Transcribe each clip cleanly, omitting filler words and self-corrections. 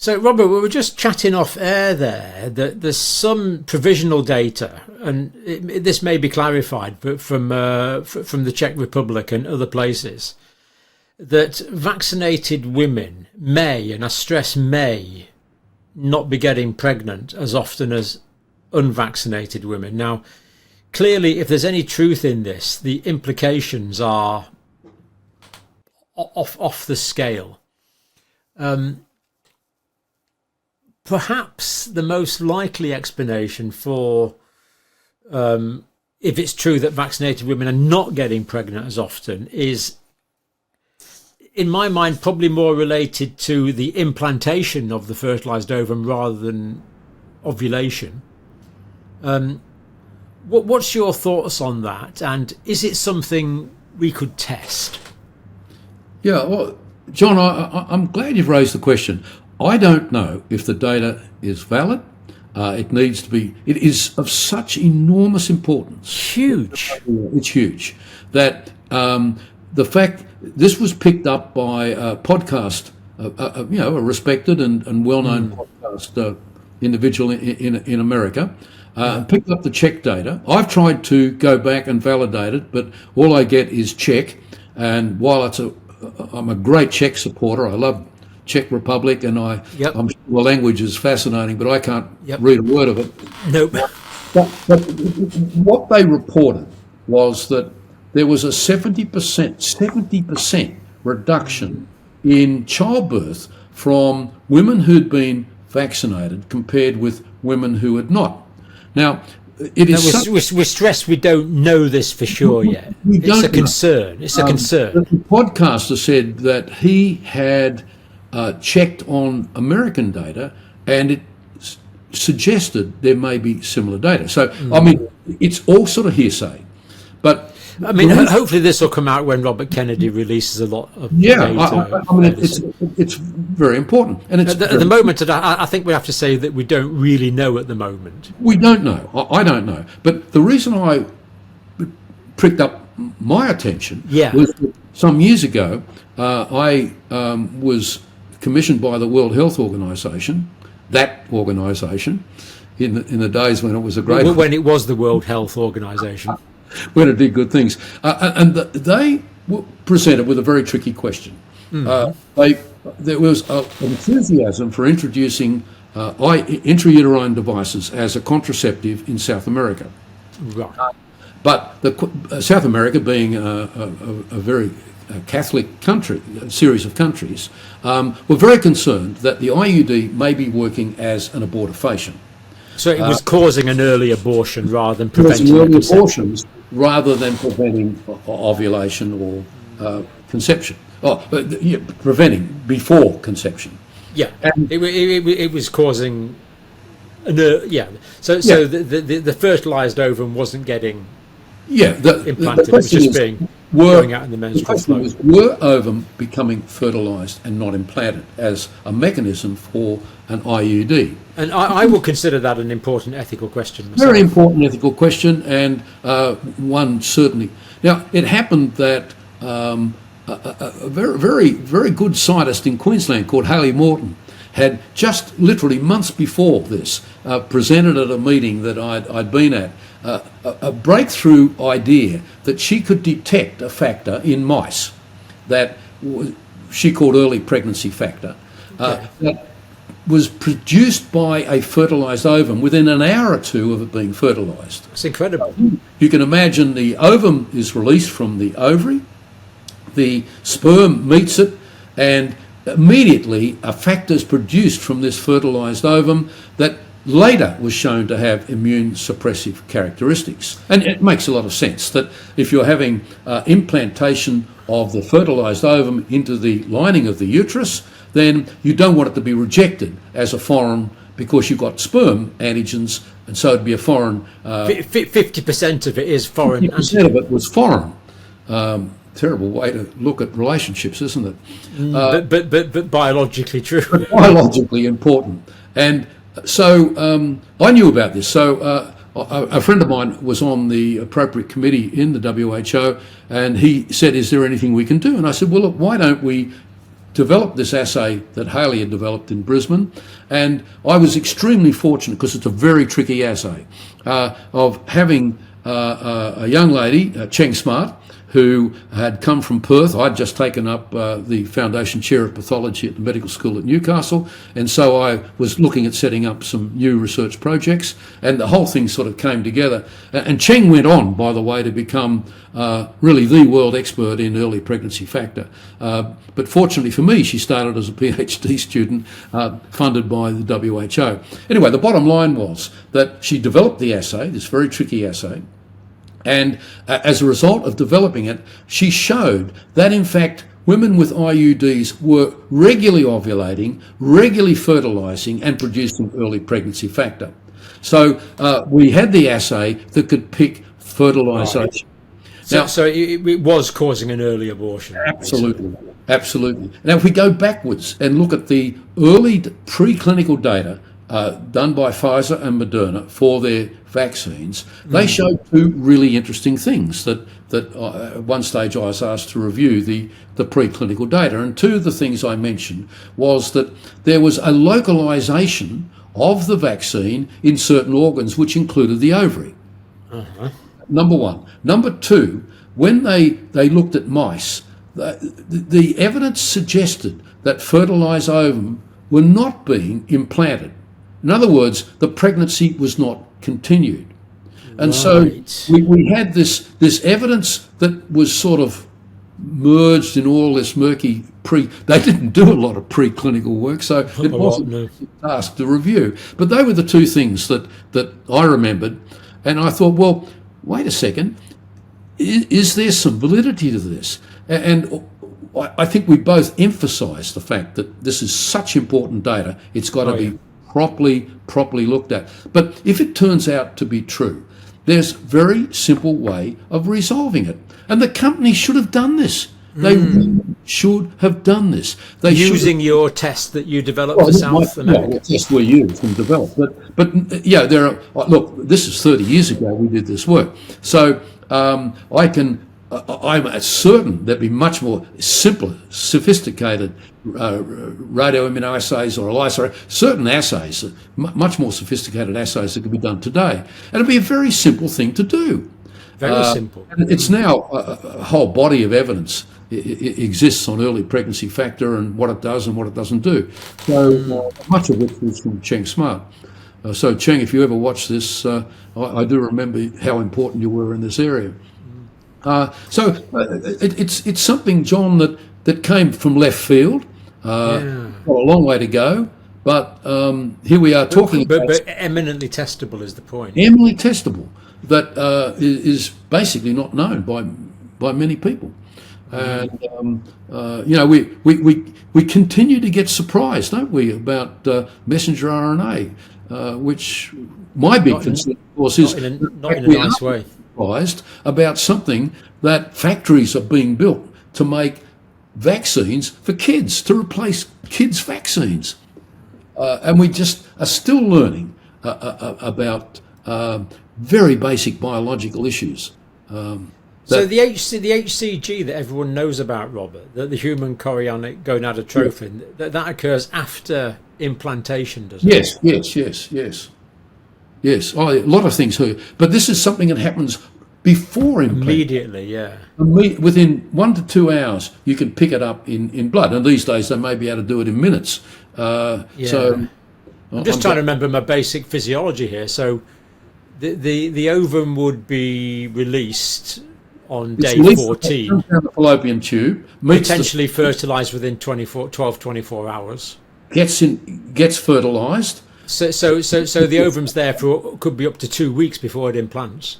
So, Robert, we were just chatting off air there that there's some provisional data, and this may be clarified, but from the Czech Republic and other places, that vaccinated women may, and I stress may, not be getting pregnant as often as unvaccinated women. Now, clearly, if there's any truth in this, the implications are off the scale. Perhaps the most likely explanation for if it's true that vaccinated women are not getting pregnant as often is, in my mind, probably more related to the implantation of the fertilized ovum rather than ovulation. What's your thoughts on that, and is it something we could test? Yeah, well, John, I'm glad you've raised the question. I don't know if the data is valid. It needs to be. It is of such enormous importance. Huge. It's huge. That the fact this was picked up by a podcast, a respected and well-known podcast individual in America, picked up the Czech data. I've tried to go back and validate it, but all I get is Czech. And while I'm a great Czech supporter, I love Czech Republic, and I'm sure the language is fascinating, but I can't read a word of it. Nope. But what they reported was that there was a 70% reduction in childbirth from women who'd been vaccinated compared with women who had not. Now, it is. We're stressed we don't know this for sure yet. It's a concern. It's a concern. The podcaster said that he had checked on American data, and it suggested there may be similar data. So, I mean, it's all sort of hearsay. But I mean, hopefully this will come out when Robert Kennedy releases a lot of data. I mean, it's very important. And it's at the moment, I think we have to say that we don't really know at the moment. We don't know. I don't know. But the reason I pricked up my attention was that some years ago, I was commissioned by the World Health Organization, that organisation, in the days when it was a great... When it was the World Health Organization. When it did good things. And they were presented with a very tricky question. There was enthusiasm for introducing intrauterine devices as a contraceptive in South America. Right. But South America being a very Catholic country, a series of countries, were very concerned that the IUD may be working as an abortifacient. So it was causing an early abortion rather than preventing abortions, rather than preventing ovulation or conception. Preventing before conception. Yeah, and it was causing So the fertilized ovum wasn't getting implanted. It was just going out in the menstrual flow. Were ovum becoming fertilized and not implanted as a mechanism for an IUD? And I will consider that an important ethical question myself. Very important ethical question, and one certainly. Now, it happened that a very, very, very good scientist in Queensland called Haley Morton had just literally months before this presented at a meeting that I'd been at a breakthrough idea that she could detect a factor in mice that she called early pregnancy factor that was produced by a fertilised ovum within an hour or two of it being fertilised. It's incredible. You can imagine the ovum is released from the ovary, the sperm meets it, and immediately a factor is produced from this fertilised ovum that later was shown to have immune suppressive characteristics. And it makes a lot of sense that if you're having implantation of the fertilised ovum into the lining of the uterus, then you don't want it to be rejected as a foreign, because you've got sperm antigens, and so it'd be a foreign... 50% of it is foreign. 50% of it was foreign. Terrible way to look at relationships, isn't it? But biologically true. Biologically important. And so I knew about this. So a friend of mine was on the appropriate committee in the WHO, and he said, "Is there anything we can do?" And I said, "Well, look, why don't we developed this assay that Haley had developed in Brisbane, and I was extremely fortunate, because it's a very tricky assay, of having a young lady, Cheng Smart, who had come from Perth. I'd just taken up the Foundation Chair of Pathology at the Medical School at Newcastle, and so I was looking at setting up some new research projects, and the whole thing sort of came together. And Cheng went on, by the way, to become really the world expert in early pregnancy factor. But fortunately for me, she started as a PhD student funded by the WHO. Anyway, the bottom line was that she developed the assay, this very tricky assay, and as a result of developing it, she showed that, in fact, women with IUDs were regularly ovulating, regularly fertilising and producing early pregnancy factor. So we had the assay that could pick fertilisation. Right. So it was causing an early abortion. Absolutely. Absolutely. Now, if we go backwards and look at the early preclinical data done by Pfizer and Moderna for their vaccines, they showed two really interesting things that at one stage I was asked to review the preclinical data. And two of the things I mentioned was that there was a localization of the vaccine in certain organs, which included the ovary. Number one. Number two, when they looked at mice, the evidence suggested that fertilized ovum were not being implanted. In other words, the pregnancy was not continued. And so we had this evidence that was sort of merged in all this murky they didn't do a lot of preclinical work, so it wasn't asked to review. But they were the two things that I remembered, and I thought, well, wait a second, is there some validity to this? And I think we both emphasised the fact that this is such important data, it's got to be properly looked at. But if it turns out to be true, there's a very simple way of resolving it. And the company should have done this. They should have done this. Using your test that you developed for South America. Yeah, the test we used and developed. But yeah, there are, look, this is 30 years ago we did this work. So I'm certain there'd be much more simpler, sophisticated radioimmunoassays or ELISA, certain assays, much more sophisticated assays that could be done today. And it'd be a very simple thing to do. Very simple. And it's now a whole body of evidence exists on early pregnancy factor and what it does and what it doesn't do. So much of it is from Cheng Smart. So Cheng, if you ever watch this, I do remember how important you were in this area. It's something, John, that came from left field. Got a long way to go, but here we are talking about... But eminently testable is the point. Eminently testable, that is basically not known by many people. And, we continue to get surprised, don't we, about messenger RNA, which my big concern, of course, is... Not in a nice way. About something that factories are being built to make vaccines for kids, to replace kids' vaccines. And we just are still learning about very basic biological issues. So the HCG that everyone knows about, Robert, the human chorionic gonadotrophin, that occurs after implantation, doesn't it? Yes. Oh, a lot of things here, but this is something that happens before implant. Immediately, yeah. Within 1 to 2 hours, you can pick it up in blood, and these days they may be able to do it in minutes. So I'm just trying to remember my basic physiology here. So the ovum would be released on day 14. Down the fallopian tube, potentially fertilised within 12-24 hours. Gets fertilised. So the ovum's there could be up to 2 weeks before it implants.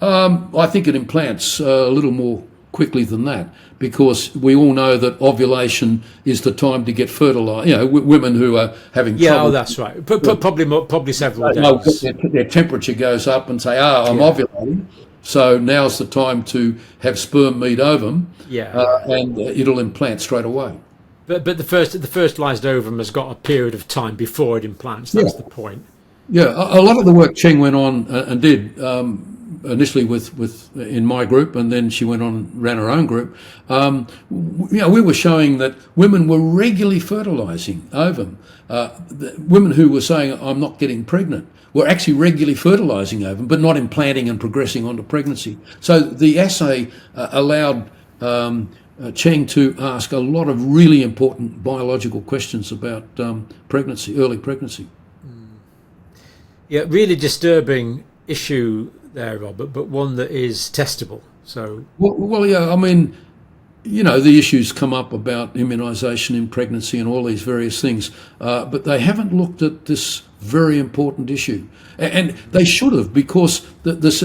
I think it implants a little more quickly than that, because we all know that ovulation is the time to get fertilised. You know, women who are having trouble. Yeah, that's right. Probably several days. Their temperature goes up and say, I'm ovulating. So now's the time to have sperm meet ovum. And it'll implant straight away. But the fertilised ovum has got a period of time before it implants. That's the point. Yeah, a lot of the work Cheng went on and did initially with in my group, and then she went on and ran her own group. We were showing that women were regularly fertilising ovum. Women who were saying, I'm not getting pregnant, were actually regularly fertilising ovum, but not implanting and progressing onto pregnancy. So the assay allowed Cheng to ask a lot of really important biological questions about pregnancy, early pregnancy. Yeah, really disturbing issue there, Robert, but one that is testable. So, well, yeah, I mean, the issues come up about immunisation in pregnancy and all these various things, but they haven't looked at this very important issue. And they should have, because this.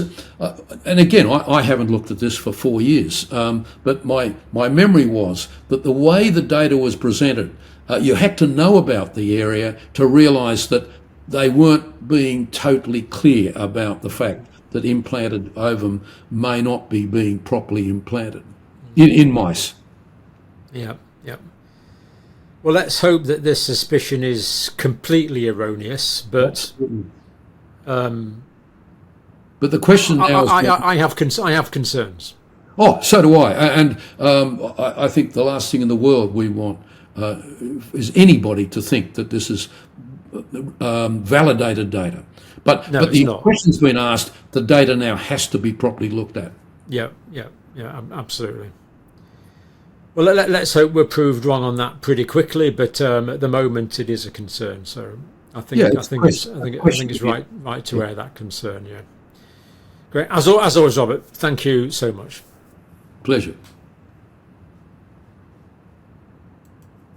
And again, I haven't looked at this for 4 years, but my memory was that the way the data was presented, you had to know about the area to realise that they weren't being totally clear about the fact that implanted ovum may not be being properly implanted in mice. Yeah. Well, let's hope that this suspicion is completely erroneous, but the question now is... I have concerns. Oh, so do I. And I think the last thing in the world we want is anybody to think that this is validated data. But the question's been asked, the data now has to be properly looked at. Yeah, absolutely. Well, let's hope we're proved wrong on that pretty quickly. But at the moment, it is a concern. So I think it's right to air that concern. Yeah. Great. As always, Robert. Thank you so much. Pleasure.